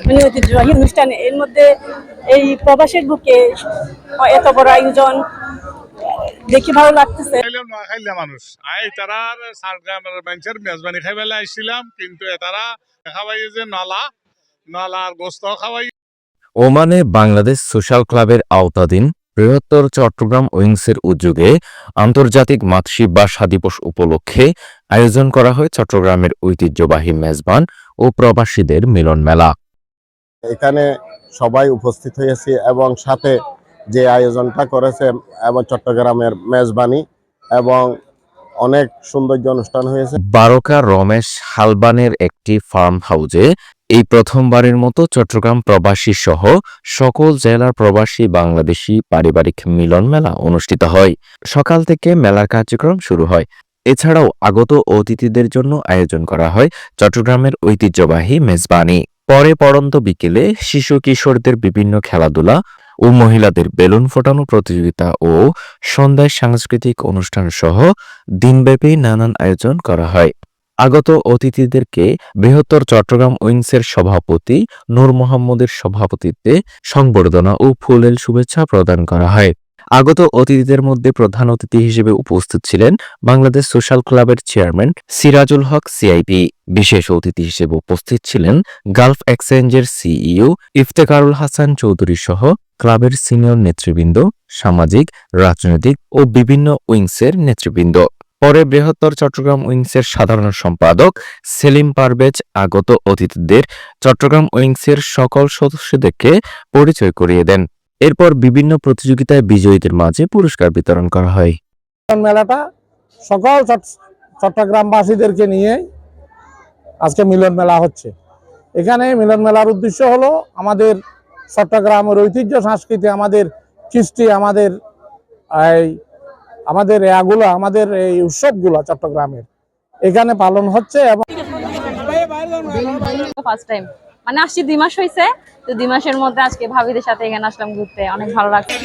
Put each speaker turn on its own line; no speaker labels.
মানে ঐতিহ্যবাহী অনুষ্ঠান, এর মধ্যে এই প্রবাসের বুকে এত বড় আয়োজন দেখি ভালো লাগতেছে।
খাইলে মানুষ তারা মানুষের মেজবানি খাইবেলা আইছিলাম, কিন্তু তারা খাওয়াই যে নালার গোস্ত খাওয়াই।
ওমানে বাংলাদেশ সোশ্যাল ক্লাবের আওতাধীন বৃহত্তর চট্টগ্রাম উইংসের উদ্যোগে আন্তর্জাতিক মাতৃভাষা দিবস উপলক্ষে আয়োজন করা হয় চট্টগ্রামের ঐতিহ্যবাহী মেজবান ও প্রবাসীদের মিলন মেলা।
এখানে সবাই উপস্থিত হয়েছে এবং সাথে যে আয়োজনটা করেছে এবং চট্টগ্রামের মেজবানি এবং অনেক সৌন্দর্য অনুষ্ঠান হয়েছে।
বারকা রমেশ হালবানের একটি ফার্ম হাউজে এই প্রথমবারের মতো চট্টগ্রাম প্রবাসী সহ সকল জেলার প্রবাসী বাংলাদেশি পারিবারিক মিলন মেলা অনুষ্ঠিত হয়। সকাল থেকে মেলার কার্যক্রম শুরু হয়। এছাড়াও আগত অতিথিদের জন্য আয়োজন করা হয় চট্টগ্রামের ঐতিহ্যবাহী মেজবানি। পরে পড়ন্ত বিকেলে শিশু কিশোরদের বিভিন্ন খেলাধুলা ও মহিলাদের বেলুন ফোটানো প্রতিযোগিতা ও সন্ধ্যায় সাংস্কৃতিক অনুষ্ঠান সহ দিনব্যাপী নানান আয়োজন করা হয়। আগত অতিথিদেরকে বৃহত্তর চট্টগ্রাম উইংসের সভাপতি নূর মোহাম্মদের সভাপতিত্বে সংবর্ধনা ও ফুলেল শুভেচ্ছা প্রদান করা হয়। আগত অতিথিদের মধ্যে প্রধান অতিথি হিসেবে উপস্থিত ছিলেন বাংলাদেশ সোশ্যাল ক্লাবের চেয়ারম্যান সিরাজুল হক সিআইপি। বিশেষ অতিথি হিসেবে উপস্থিত ছিলেন গালফ এক্সচেঞ্জের সিইও ইফতেখারুল হাসান চৌধুরী সহ ক্লাবের সিনিয়র নেতৃবৃন্দ, সামাজিক, রাজনৈতিক ও বিভিন্ন উইংসের নেতৃবৃন্দ। পরে বৃহত্তর চট্টগ্রাম উইংসের সাধারণ সম্পাদক সেলিম পারভেজ আগত অতিথিদের চট্টগ্রাম উইংসের সকল সদস্যদেরকে পরিচয় করিয়ে দেন। এরপর বিভিন্ন প্রতিযোগিতায় বিজয়ীদের মাঝে পুরস্কার বিতরণ করা হয়।
মেলাটা সকল চট্টগ্রামবাসীদেরকে নিয়ে আজকে মিলন মেলা হচ্ছে। এখানে মিলন মেলার উদ্দেশ্য হলো আমাদের চট্টগ্রামের ঐতিহ্য সংস্কৃতি, আমাদের কৃষ্টি, আমাদের এই উৎসবগুলো চট্টগ্রামের এখানে পালন হচ্ছে। এবং
ফার্স্ট টাইম মানে আসছি 2 মাস হয়েছে, তো 2 মাসের মধ্যে আজকে ভাবিদের সাথে এখানে আসলাম ঘুরতে, অনেক ভালো লাগছে।